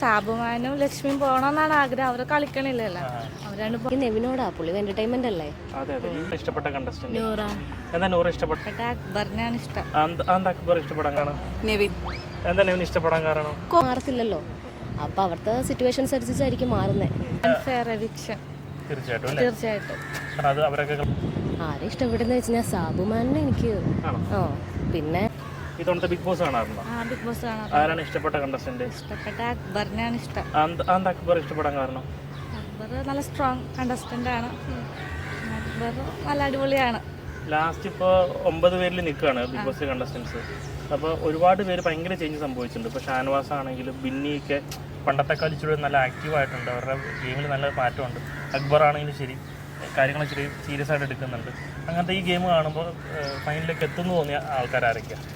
സാബുമാനും ലക്ഷ്മിയും പോകണമെന്നാണ് ആഗ്രഹം. അവർ കളിക്കണില്ലല്ലോ. അവരാണ് നെവിനോടാ പുള്ളി എന്റർടൈൻമെന്റ് അല്ലേ. അതെ അതെ. ഇഷ്ടപ്പെട്ട കണ്ടസ്റ്റന്റ് നൂറ. എന്താ നൂറ് ഇഷ്ടപ്പെട്ട? അക്ബറിനെയാണ് ഇഷ്ടം. എന്താ അക്ബർ ഇഷ്ടപ്പെടാൻ കാരണം? നെവിൻ. എന്താ നെവിൻ ഇഷ്ടപ്പെടാൻ കാരണം? മാറത്തില്ലല്ലോ, അപ്പൊ അവിടുത്തെ സിറ്റുവേഷൻസ് അനുസരിച്ചായിരിക്കും മാറുന്നത്. തീർച്ചയായിട്ടും അത് അവരൊക്കെ ആരെ ഇഷ്ടപ്പെടുന്ന വെച്ചാൽ സാബുമാനെ എനിക്ക്. പിന്നെ ഇതോണത്തെ ബിഗ് ബോസ് കാണാറുണ്ടോ? ബിഗ് ബോസ് കാണാറുണ്ട്. ആരാണ് ഇഷ്ടപ്പെട്ട കണ്ടസ്റ്റന്റ്? ഇഷ്ടപ്പെട്ട അക്ബറിനെയാണ് ഇഷ്ടം. എന്താ അക്ബർ ഇഷ്ടപ്പെടാൻ കാരണം? അക്ബർ നല്ല സ്ട്രോങ് കണ്ടസ്റ്റന്റ് ആണ്. അക്ബർ നല്ല അടിപൊളിയാണ്. ലാസ്റ്റ് ഇപ്പോൾ 9 പേരിൽ നിൽക്കുകയാണ് ബിഗ് ബോസ് കണ്ടസ്റ്റൻസ്. അപ്പോൾ ഒരുപാട് പേര് ഭയങ്കര ചേഞ്ച് സംഭവിച്ചിട്ടുണ്ട്. ഇപ്പോൾ ഷാനവാസ് ആണെങ്കിലും ബിന്നിയൊക്കെ പണ്ടത്തെ കളിച്ചൂടെ നല്ല ആക്റ്റീവായിട്ടുണ്ട്. അവരുടെ ഗെയിമിൽ നല്ല മാറ്റമുണ്ട്. അക്ബർ ആണെങ്കിലും ശരി, കാര്യങ്ങൾ ഇച്ചിരി സീരിയസ് ആയിട്ട് എടുക്കുന്നുണ്ട്. അങ്ങനത്തെ ഈ ഗെയിം കാണുമ്പോൾ ഫൈനലിലേക്ക് എത്തുന്നു തോന്നിയ ആൾക്കാരൊക്കെയാണ്?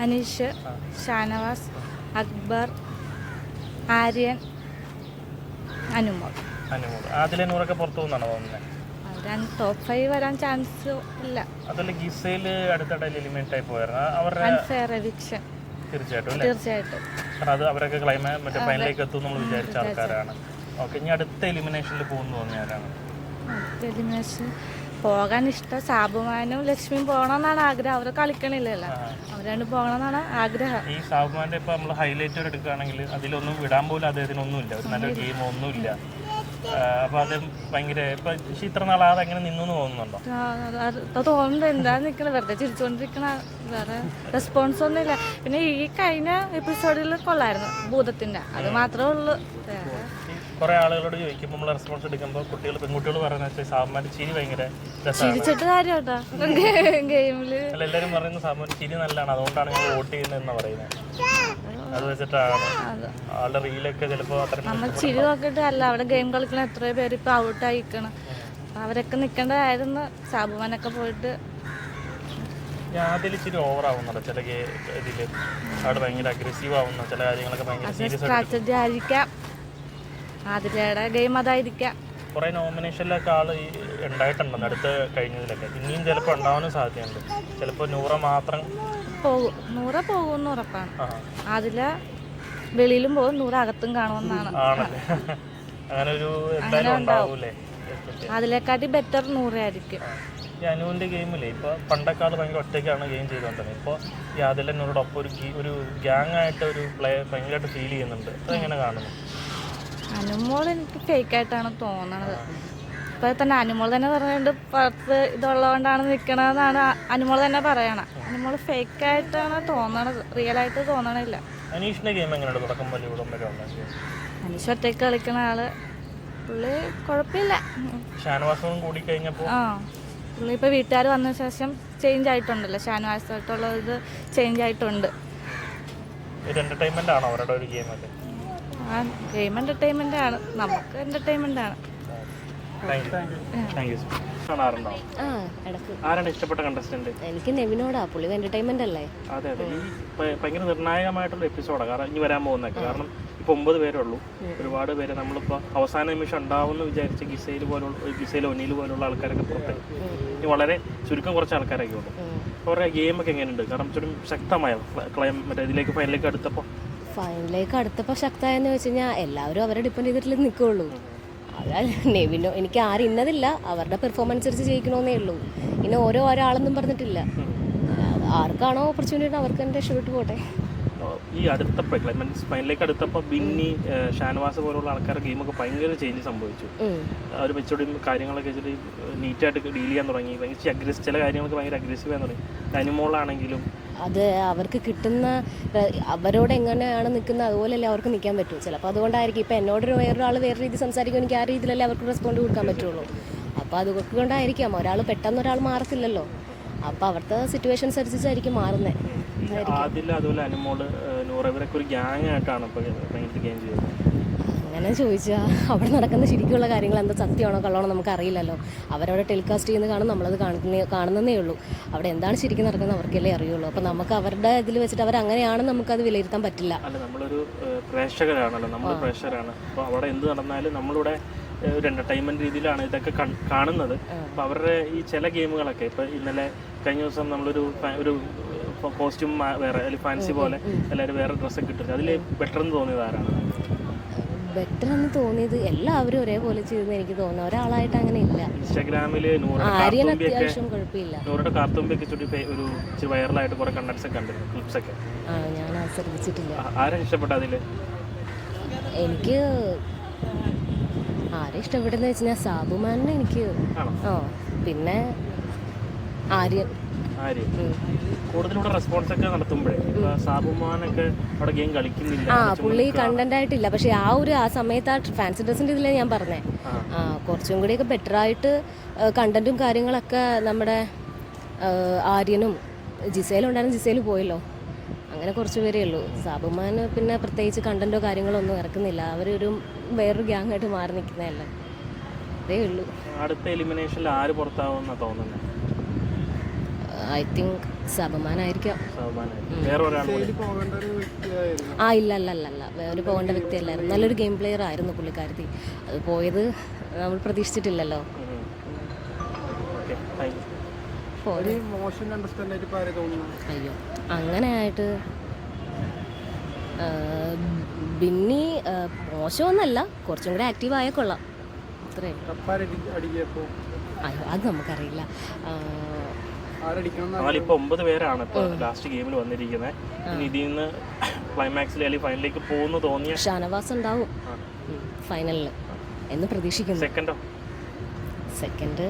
അനീഷ്, ഷാനവാസ്, അക്ബർ, ആര്യൻ, അനുമോൾ. അതിലെ നൂറൊക്കെ പുറത്തു പോകുന്നതാണോ തോന്നുന്നത്? ടോപ്പ് 5 വരാൻ ചാൻസ് ഇല്ല. അതല്ല ഗിസയിൽ അടുത്തിടയിൽ എലിമിനേറ്റ് ആയി പോയായിരുന്നു. അവരുടെ തീർച്ചയായിട്ടും അത് അവരൊക്കെ മറ്റേ ഫൈനലിലേക്ക് എത്തും നമ്മൾ വിചാരിച്ച ആൾക്കാരാണ്. ഓക്കെ, ഇനി അടുത്ത എലിമിനേഷനിൽ പോകുന്നു തോന്നിയാലാണ്? എലിമിനേഷൻ പോകാൻ ഇഷ്ടം. സാബുമാനും ലക്ഷ്മിയും പോകണമെന്നാണ് ആഗ്രഹം. അവർ കളിക്കണില്ലല്ലോ. അവരാണ് പോകണമെന്നാണ് ആഗ്രഹം. ഈ സാബുമാന്റെ ഇപ്പൊ നമ്മൾ ഹൈലൈറ്റ് എടുക്കുകയാണെങ്കിൽ അതിലൊന്നും വിടാൻ പോലും അദ്ദേഹത്തിനൊന്നുമില്ല, ഒരു നല്ല ഗെയിം ഒന്നുമില്ല. അപ്പൊ അത് ഭയങ്കര ഇപ്പൊ ഇത്ര നാൾ അതെങ്ങനെ നിന്നു തോന്നുന്നുണ്ടോ? തോന്നുന്നുണ്ട്. എന്താ നിക്കണ വെറുതെ ചിരിച്ചുകൊണ്ടിരിക്കണ, വേറെ റെസ്പോൺസ് ഒന്നും ഇല്ല. പിന്നെ ഈ കഴിഞ്ഞ എപ്പിസോഡിൽ കൊള്ളായിരുന്നു ഭൂതത്തിന്റെ, അത് മാത്രമേ ഉള്ളൂ. കുറെ ആളുകളോട് ചോദിക്കുമ്പോൾ നമ്മൾ റെസ്പോൺസ് എടുക്കുമ്പോൾ പെൺകുട്ടികൾ പറയുന്നത് സാബുമാന്റെ ചിരി ഭയങ്കര ചിരിച്ചിട്ട് കാര്യട്ടോ ഗെയിമില്. അല്ല, എല്ലാവരും പറയുന്നത് സാബുമാന്റെ ചിരി നല്ലതാണ്, അതുകൊണ്ടാണ് ഞാൻ വോട്ട് ചെയ്യുന്നതെന്ന് പറയുന്നത്. അത് വെച്ചിട്ടാണ് ആളുടെ റീലൊക്കെ ചിലപ്പോൾ നമ്മൾ ചിരി നോക്കിയിട്ട് അല്ല, അവിടെ ഗെയിം കളിക്കുന്ന എത്രയോ പേര് ഇപ്പൊ ഔട്ടായിക്കണം. അവരൊക്കെ നിൽക്കേണ്ടതായിരുന്നു. സാബുമാനൊക്കെ പോയിട്ട് അതിൽ ഇച്ചിരി ഓവർ ആവുന്നുണ്ട് ചില ഇതില്. അവിടെ ഭയങ്കര അഗ്രസീവ് ആവുന്ന ചില കാര്യങ്ങളൊക്കെ ഭയങ്കര സീരിയസ് സ്ട്രാറ്റജി ആയിരിക്കാം. അതിലൂടെ ഗെയിം അതായിരിക്കാം. കുറെ നോമിനേഷനിലൊക്കെ ആള് ഉണ്ടായിട്ടുണ്ടെന്ന് അടുത്ത കഴിഞ്ഞതിലൊക്കെ. ഇനിയും ചിലപ്പോൾ ഉണ്ടാവാനും സാധ്യതയുണ്ട്. ചിലപ്പോൾ നൂറ മാത്രം പോകും. നൂറ പോകുമെന്ന് ഉറപ്പാണ്. അതില് വെളിയിലും പോകും, നൂറ അകത്തും കാണുമെന്നാണ്. അങ്ങനെ ഒരു എന്തായാലും ഉണ്ടാവൂലേ. അതിലേക്കാട്ടി ബെറ്റർ നൂറായിരിക്കും. ഈ അനുവിന്റെ ഗെയിമില്ലേ ഇപ്പൊ പണ്ടൊക്കെ ആള് ഭയങ്കര ഒറ്റയ്ക്കാണ് ഗെയിം ചെയ്തോണ്ടിരുന്നത്. ഇപ്പോൾ ഈ അതിലെന്നോടൊപ്പം ഒരു ഗ്യാങ് ആയിട്ട് ഒരു പ്ലേ ഭയങ്കരമായിട്ട് ഫീൽ ചെയ്യുന്നുണ്ട്. അതെങ്ങനെ കാണുന്നു? അനുമോൾ എനിക്ക് ഫേക്കായിട്ടാണ് തോന്നണത്. ഇപ്പൊ തന്നെ അനുമോൾ തന്നെ പറഞ്ഞിട്ടുണ്ട് പുറത്ത് ഇതുള്ളതുകൊണ്ടാണ് നിൽക്കണതെന്നാണ് അനുമോൾ തന്നെ പറയണം. അനുമോൾ ഫേക്കായിട്ടാണ് തോന്നണത്, റിയൽ ആയിട്ട് തോന്നണില്ല. അനീഷിന്റെ ഗെയിം എങ്ങനെയാണ് തുടക്കം വരെ? അനീഷ് ഒറ്റയ്ക്ക് കളിക്കണ ആള്, പുള്ളി കുഴപ്പമില്ല. ഷാനവാസും കൂടി കഴിഞ്ഞപ്പോൾ പുള്ളി ഇപ്പൊ വീട്ടുകാർ വന്ന ശേഷം ചേഞ്ച് ആയിട്ടുണ്ടല്ലോ. ഷാനവാസായിട്ടുള്ള ഇത് ചേഞ്ച് ആയിട്ടുണ്ട്. എന്റർടൈൻമെന്റ് ആണോ അവരുടെ ഒരു ഗെയിമൊക്കെ? ഗെയിം എന്റർടൈൻമെന്റ് ആണ്, നമുക്ക് എന്റർടൈൻമെന്റ് ആണ്. ആരാണ് ഇഷ്ടപ്പെട്ട കണ്ടസ്റ്റന്റ്? എനിക്ക് നെവിനോടാ, പുള്ളി എന്റർടൈൻമെന്റ് അല്ലേ. അതെ അതെ. ഈ ഭയങ്കര നിർണായകമായിട്ടുള്ള എപ്പിസോഡാണ് കാരണം ഇനി വരാൻ പോകുന്നതൊക്കെ. കാരണം ഇപ്പൊ 9 പേരുള്ളൂ. ഒരുപാട് പേര് നമ്മളിപ്പോ അവസാന നിമിഷം ഉണ്ടാവുമെന്ന് വിചാരിച്ച ഗിസയിൽ ഒനീൽ പോലുള്ള ആൾക്കാരൊക്കെ പുറത്തായി. ഇനി വളരെ ചുരുക്കം കുറച്ച് ആൾക്കാരൊക്കെ ഉള്ളൂ. അവരുടെ ഗെയിമൊക്കെ എങ്ങനെയുണ്ട്? കാരണം ചുറ്റും ശക്തമായ മറ്റേ ഇതിലേക്ക് ഫൈനലിലേക്ക് അടുത്തപ്പോൾ ശക്തമായെന്ന് വെച്ച് കഴിഞ്ഞാൽ എല്ലാവരും അവരെ ഡിപ്പെൻഡ് ചെയ്തിട്ടില്ലേ നിൽക്കുകയുള്ളൂ. അതായത് നെവിനോ എനിക്ക് ആരും ഇന്നതില്ല, അവരുടെ പെർഫോമൻസ് അനുസരിച്ച് ജയിക്കണമെന്നേ ഉള്ളൂ. ഇനി ഓരോ ആളൊന്നും പറഞ്ഞിട്ടില്ല. ആർക്കാണോ ഓപ്പർച്യൂണിറ്റി അവർക്ക് തന്നെ രക്ഷപ്പെട്ടു പോട്ടെ. ഈ അടുത്തപ്പോൾ ഫൈനലിലേക്ക് അടുത്തപ്പോൾ ബിന്നി, ഷാനവാസ് പോലുള്ള ആൾക്കാരുടെ ഗെയിമൊക്കെ ഭയങ്കര ചേഞ്ച് സംഭവിച്ചു. അവർ വെച്ചോടി കാര്യങ്ങളൊക്കെ വെച്ചിട്ട് നീറ്റായിട്ട് ഡീൽ ചെയ്യാൻ തുടങ്ങി. ഭയങ്കര ചില കാര്യങ്ങളൊക്കെ ഭയങ്കര അഗ്രസീവ് ആകാൻ തുടങ്ങി. അനുമോളാണെങ്കിലും അത് അവർക്ക് കിട്ടുന്ന അവരോട് എങ്ങനെയാണ് നിൽക്കുന്നത് അതുപോലെയല്ലേ അവർക്ക് നിൽക്കാൻ പറ്റും. ചിലപ്പോൾ അതുകൊണ്ടായിരിക്കും ഇപ്പം എന്നോടൊരു വേറൊരാൾ വേറെ രീതി സംസാരിക്കും, എനിക്ക് ആ രീതിയിലല്ലേ അവർക്ക് റെസ്പോണ്ട് കൊടുക്കാൻ പറ്റുള്ളൂ. അപ്പോൾ അതുകൊണ്ടായിരിക്കാം പെട്ടെന്ന് ഒരാൾ മാറത്തില്ലല്ലോ. അപ്പോൾ അവിടുത്തെ സിറ്റുവേഷൻസ് അനുസരിച്ചായിരിക്കും മാറുന്നത്. അതുപോലെ അനുമോള് നൂറ് ഇവരൊക്കെ ഒരു ഗ്യാങ് ആയിട്ടാണ് ഇപ്പോൾ ഗെയിം ചെയ്യുന്നത്. അങ്ങനെ ചോദിച്ചാൽ അവിടെ നടക്കുന്ന ശരിക്കുള്ള കാര്യങ്ങൾ എന്താ സത്യമാണോ കള്ളമാണോ നമുക്കറിയില്ലല്ലോ. അവരവിടെ ടെലികാസ്റ്റ് ചെയ്യുന്ന കാണും, നമ്മളത് കാണുന്നതേ ഉള്ളൂ. അവിടെ എന്താണ് ശരിക്കും നടക്കുന്നത് അവർക്കല്ലേ അറിയുള്ളൂ. അപ്പോൾ നമുക്ക് അവരുടെ ഇതിൽ വെച്ചിട്ട് അവരങ്ങനെയാണെന്ന് നമുക്കത് വിലയിരുത്താൻ പറ്റില്ല. അല്ല, നമ്മളൊരു പ്രേക്ഷകരാണല്ലോ, നമ്മൾ പ്രേക്ഷകരാണ്. അപ്പോൾ അവിടെ എന്ത് നടന്നാലും നമ്മളിവിടെ ഒരു എൻ്റർടൈൻമെൻറ്റ് രീതിയിലാണ് ഇതൊക്കെ കാണുന്നത്. അപ്പോൾ അവരുടെ ഈ ചില ഗെയിമുകളൊക്കെ ഇപ്പോൾ ഇന്നലെ കഴിഞ്ഞ ദിവസം നമ്മളൊരു കോസ്റ്റ്യൂം വേറെ അല്ലെങ്കിൽ ഫാൻസി പോലെ എല്ലാവരും വേറെ ഡ്രസ്സൊക്കെ ഇട്ടിട്ട് അതിൽ ബെറ്റർ എന്ന് തോന്നിയത് ആരാണ്? ബെറ്റർ എന്ന് തോന്നിയത് എല്ലാവരും ഒരേപോലെ ചെയ്തെന്ന് എനിക്ക് തോന്നുന്നു. ഒരാളായിട്ട് അങ്ങനെ ഇല്ല. ഇൻസ്റ്റാഗ്രാമില് ആര്യൻ അത്യാവശ്യം കുഴപ്പമില്ല. നൂറുടെ കാർത്തുമ്പിയൊക്കെ ഒരു ഇച്ചിരി വൈറലായിട്ട് കുറെ കണ്ടന്റ്സ് ഒക്കെ കണ്ടിരുന്നു, ക്ലിപ്സ് ഒക്കെ. ഞാൻ അത് ശ്രദ്ധിച്ചിട്ടില്ല. ആരാ ഇഷ്ടപ്പെട്ട അതില്? എനിക്ക് ആരെ ഇഷ്ടപ്പെട്ടെന്ന് വെച്ച് കഴിഞ്ഞാൽ സാബുമാനെ എനിക്ക്. പിന്നെ ആര്യൻ കൂടുതലൂടെ റെസ്പോൺസ് ഒക്കെ നടത്തുമ്പോഴേ സാബുമാനൊക്കെ അവിടെ ഗെയിം കളിക്കുന്നില്ല. പുള്ളി കണ്ടന്റ് ആയിട്ടില്ല. പക്ഷെ ആ സമയത്ത് ആ ഫാൻസി ഡ്രസ്സിന്റെ ഇതിലെ ഞാൻ പറഞ്ഞേ കുറച്ചും കൂടിയൊക്കെ ബെറ്റർ ആയിട്ട് കണ്ടന്റും കാര്യങ്ങളൊക്കെ നമ്മുടെ ആര്യനും ജിസയിലും ഉണ്ടായിരുന്നു. ജിസയിൽ പോയല്ലോ, അങ്ങനെ കുറച്ച് പേരേ ഉള്ളൂ. സാബുമാന് പിന്നെ പ്രത്യേകിച്ച് കണ്ടന്റോ കാര്യങ്ങളോ ഒന്നും ഇറക്കുന്നില്ല. അവരൊരു വേറൊരു ഗ്യാങ് ആയിട്ട് മാറി നിൽക്കുന്നതല്ലേ, അതേ ഉള്ളൂ. അടുത്ത എലിമിനേഷനിൽ ആര് പുറത്താവുമെന്നാ തോന്നുന്നത്? ഐ തിങ്ക് സാബുമാനായിരിക്കാം. ഇല്ല വേറെ പോകേണ്ട വ്യക്തിയല്ലായിരുന്നു. നല്ലൊരു ഗെയിം പ്ലെയർ ആയിരുന്നു പുള്ളിക്കാരത്തി. അത് പോയത് നമ്മൾ പ്രതീക്ഷിച്ചിട്ടില്ലല്ലോ. അയ്യോ അങ്ങനെയായിട്ട് ബിന്നി മോശമൊന്നല്ല, കുറച്ചും കൂടെ ആക്റ്റീവ് ആയാൽ കൊള്ളാം. അത്രേ. അയ്യോ അത് നമുക്കറിയില്ല. ഇപ്പൊ 9 പേരാണ് ഇപ്പൊ ലാസ്റ്റ് ഗെയിമിൽ വന്നിരിക്കുന്നത്. ഇതിൽ നിന്ന് ക്ലൈമാക്സിൽ അല്ലെങ്കിൽ ഫൈനലിലേക്ക് പോകുന്നു തോന്നിയ ഷാനവാസ് ഉണ്ടാവും ഫൈനലിൽ എന്ന് പ്രതീക്ഷിക്കുന്നു. സെക്കൻഡ്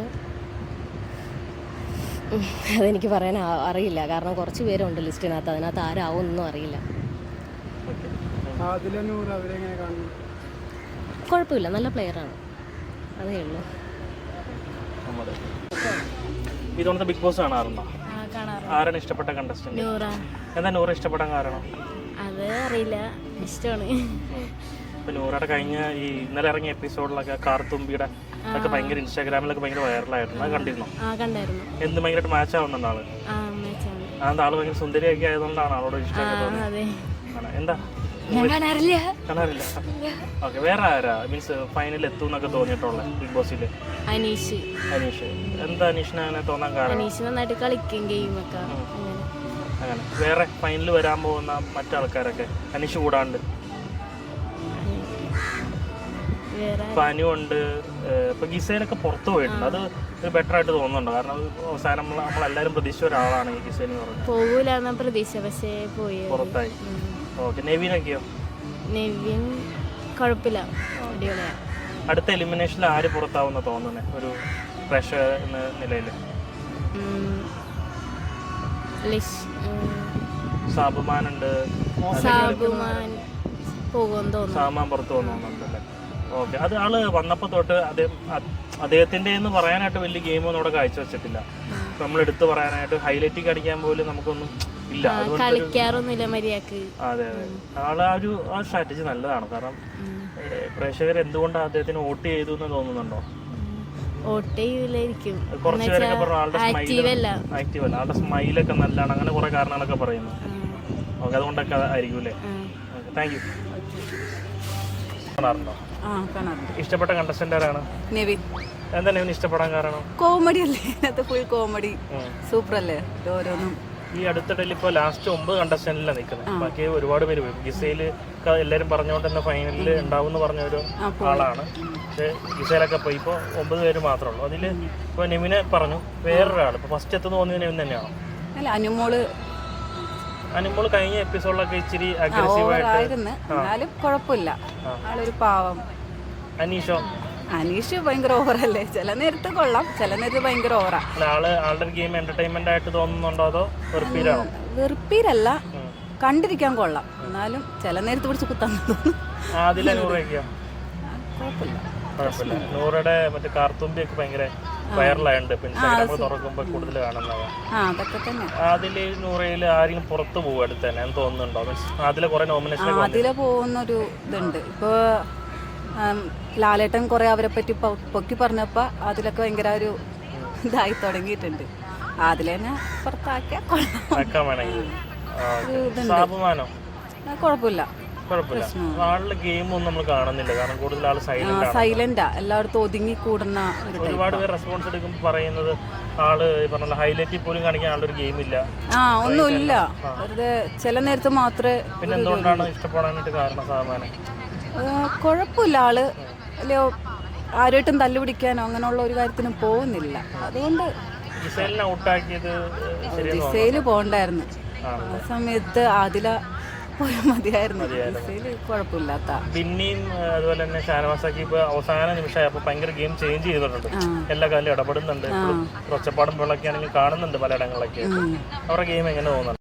അതെനിക്ക് പറയാൻ അറിയില്ല, കാരണം കുറച്ച് പേരുണ്ട് ലിസ്റ്റിനകത്ത്. അതിനകത്ത് ആരാവും ഒന്നും അറിയില്ല. കുഴപ്പമില്ല, നല്ല പ്ലെയറാണ്, അതേ ഉള്ളൂ. ഇതോണത്തെ ബിഗ് ബോസ് കാണാറുണ്ടോ? ആരാണ് ഇഷ്ടപ്പെട്ട കണ്ടസ്റ്റന്റ്? എന്താ നൂറ ഇഷ്ടപ്പെടാൻ കാരണം? അത് അറിയില്ല, ഇഷ്ടമാണ്. ഇപ്പൊ നൂറയുടെ കഴിഞ്ഞ ഈ ഇന്നലെ ഇറങ്ങിയ എപ്പിസോഡിലൊക്കെ കാർത്തുമ്പിയുടെ ഒക്കെ ഭയങ്കര ഇൻസ്റ്റാഗ്രാമിലൊക്കെ ഭയങ്കര വൈറലായിരുന്നു. അത് കണ്ടിരുന്നോ? എന്ത് ഭയങ്കരമായിട്ട് മാച്ച് ആവുന്നുണ്ട് ആള്? അതെന്താ ആള് ഭയങ്കര സുന്ദരിയൊക്കെ ആയതുകൊണ്ടാണ് ആളോട് ഇഷ്ടപ്പെട്ടത്? എന്താ കാണാറില്ല. ഓക്കെ, വേറെ ആരാ മീൻസ് ഫൈനലിൽ എത്തും എന്നൊക്കെ തോന്നിയിട്ടുള്ള ബിഗ് ബോസിൽ? അനീഷ്. എന്താ അനീഷിനെ അങ്ങനെ തോന്നാൻ കാരണം? അനീഷ് നന്നായിട്ട് കളിക്കും ഗെയിമൊക്കെ. അങ്ങനെ വേറെ ഫൈനലിൽ വരാൻ പോകുന്ന മറ്റാൾക്കാരൊക്കെ അനീഷ് കൂടാണ്ട് പനിയുണ്ട്. ഇപ്പൊ ഗിസയിലൊക്കെ പുറത്തു പോയിട്ടുണ്ട്. അത് ഒരു ബെറ്റർ ആയിട്ട് തോന്നുന്നുണ്ടോ? കാരണം അവസാനം നമ്മളെല്ലാരും പ്രതീക്ഷിച്ച ഒരാളാണ് ഈ ഗിസയിൽ എന്ന് പറയുന്നത്. പോകൂലെന്ന പ്രതീക്ഷ, പക്ഷേ പോയി പുറത്തായി. ഓക്കെ, നെവിനൊക്കെയോ? നെവിൻ കുഴപ്പമില്ല, അടിപൊളിയാണ്. അടുത്ത എലിമിനേഷനിൽ ആര് പുറത്താവുന്ന തോന്നുന്നത് ഒരു പ്രഷർ എന്ന നിലയിൽ? സാബുമാനുണ്ട്. സാമാൻ പുറത്തു പോകുന്നുണ്ടല്ലേ? ഓക്കെ, അത് ആള് വന്നപ്പോൾ തൊട്ട് അദ്ദേഹത്തിൻ്റെ എന്ന് പറയാനായിട്ട് വലിയ ഗെയിമൊന്നും അവിടെ കാഴ്ചവെച്ചിട്ടില്ല. നമ്മൾ എടുത്തു പറയാനായിട്ട് ഹൈലൈറ്റിക്ക് അടിക്കാൻ പോലും നമുക്കൊന്നും ഇല്ല. കളിക്കാറൊന്നുമില്ല മര്യാദക്ക്. അതെ ആള് ആ സ്ട്രാറ്റജി നല്ലതാണ്. കാരണം പ്രേക്ഷകർ എന്തുകൊണ്ടാണ് അദ്ദേഹത്തിന് വോട്ട് ചെയ്തു എന്ന് തോന്നുന്നുണ്ടോ? കുറച്ച് പേരൊക്കെ പറഞ്ഞു ആളുടെ സ്മൈലൊക്കെ നല്ലതാണ്, അങ്ങനെ കുറെ കാരണങ്ങളൊക്കെ പറയുന്നു. ഓക്കെ, അതുകൊണ്ടൊക്കെ ആയിരിക്കും അല്ലേ? Thank you. കാണാറുണ്ടോ? ഇഷ്ടപ്പെട്ട കണ്ടസ്റ്റന്റ് ആരാണ്? നെവിൻ. എന്താ നെവിൻ ഇഷ്ടപ്പെടാൻ കാരണം? കോമഡി അല്ലേ, അതിനകത്ത് ഫുൾ കോമഡി, സൂപ്പർ അല്ലേ ഓരോന്നും. ഈ അടുത്തിടയിൽ ഇപ്പോൾ ലാസ്റ്റ് 9 കണ്ടസ്റ്റന്റിലാണ് നിൽക്കുന്നത്. ബാക്കി ഒരുപാട് പേര് പോയി. ഗിസയിൽ എല്ലാവരും പറഞ്ഞുകൊണ്ട് തന്നെ ഫൈനലിൽ ഉണ്ടാവും എന്ന് പറഞ്ഞ ഒരു ആളാണ്. പക്ഷേ ഗിസയിലൊക്കെ പോയി ഇപ്പോൾ 9 പേര് മാത്രമേ ഉള്ളൂ. അതിൽ ഇപ്പോൾ നെവിനെ പറഞ്ഞു, വേറൊരാൾ ഇപ്പോൾ ഫസ്റ്റ് എത്തുന്ന തോന്നിയത് നെവിൻ തന്നെയാണോ? അല്ല, അനുമോള് കഴിഞ്ഞ എപ്പിസോഡിലൊക്കെ ഇച്ചിരി അഗ്രസീവായിട്ട്, എന്നാലും കുഴപ്പമില്ല, ആളൊരു പാവം. അനീഷ് ഭയങ്കര ഓവറല്ലേ, ചില നേരത്ത് കൊള്ളാം, ചില നേരത്ത് ഭയങ്കര ഓവറാ. ആളുടെ ഗെയിം എന്റർടൈൻമെന്റ് ആയിട്ട് തോന്നുന്നുണ്ടോ അതോ വെറുപ്പീരാണോ? വെറുപ്പീരല്ല, കണ്ടിരിക്കാൻ കൊള്ളാം, എന്നാലും ചില നേരത്ത് പിടിച്ച് കുത്താൻ തോന്നും. കുഴപ്പമില്ല. നൂറുടെ മറ്റേ കാർത്തുമ്പിയൊക്കെ ഭയങ്കര വൈറലായുണ്ട്. ഇൻസ്റ്റാഗ്രാമിൽ തുറക്കുമ്പോൾ കൂടുതൽ കാണുന്നതാണ്. അതില് നൂറയില് ആരെങ്കിലും പുറത്തു പോകും അടുത്ത് തന്നെ എന്ന് തോന്നുന്നുണ്ടോ? അതിലെ കുറെ നോമിനേഷൻ അതിലെ പോകുന്നൊരു ഇതുണ്ട്. ഇപ്പൊ ലാലേട്ടൻ കുറെ അവരെ പറ്റി പൊക്കി പറഞ്ഞപ്പോ അതിലൊക്കെ ഭയങ്കര ഒരു ഇതായി തുടങ്ങിയിട്ടുണ്ട്. അതിലെ തന്നെ പുറത്താക്കിയാൽ കുഴപ്പമില്ല. ആളുടെ ഗെയിമൊന്നും നമ്മൾ കാണുന്നില്ല, കാരണം കൂടുതൽ ആള് സൈലന്റാ, എല്ലായിടത്തും ഒതുങ്ങി കൂടുന്ന. ഒരുപാട് പേര് റെസ്പോൺസ് എടുക്കുമ്പോൾ പറയുന്നത് ആള് പറഞ്ഞ ഹൈലൈറ്റിൽ പോലും കാണിക്കാൻ ആളൊരു ഗെയിം ഇല്ല, ഒന്നുമില്ല, വെറുതെ ചില നേരത്ത് മാത്രമേ. പിന്നെ എന്തുകൊണ്ടാണ് ഇഷ്ടപ്പെടാനായിട്ട് കാരണം? സാമാനം കുഴപ്പമില്ല ആള് അല്ലയോ ആരുമായിട്ടും തല്ലുപിടിക്കാനോ അങ്ങനെയുള്ള ഒരു കാര്യത്തിനും പോകുന്നില്ല. അതുകൊണ്ട് ജിസേലിനെ ഔട്ടാക്കിയത് ശരിയെന്ന് ജിസയില് പോണ്ടായിരുന്നു. ആ സമയത്ത് അതില പോയ മതിയായിരുന്നു. ജിസയില് കുഴപ്പമില്ലാത്ത. ബിന്നിയും അതുപോലെ തന്നെ ഷാനവാസൊക്കെ ഇപ്പൊ അവസാന നിമിഷമായപ്പോൾ ഭയങ്കര ഗെയിം ചേഞ്ച് ചെയ്തിട്ടുണ്ട്. എല്ലാ കാലം ഇടപെടുന്നുണ്ട്. ഒച്ചപ്പാടും വെള്ളമൊക്കെ ആണെങ്കിൽ കാണുന്നുണ്ട് പലയിടങ്ങളിലൊക്കെ. അവരുടെ ഗെയിം എങ്ങനെ തോന്നുന്നു?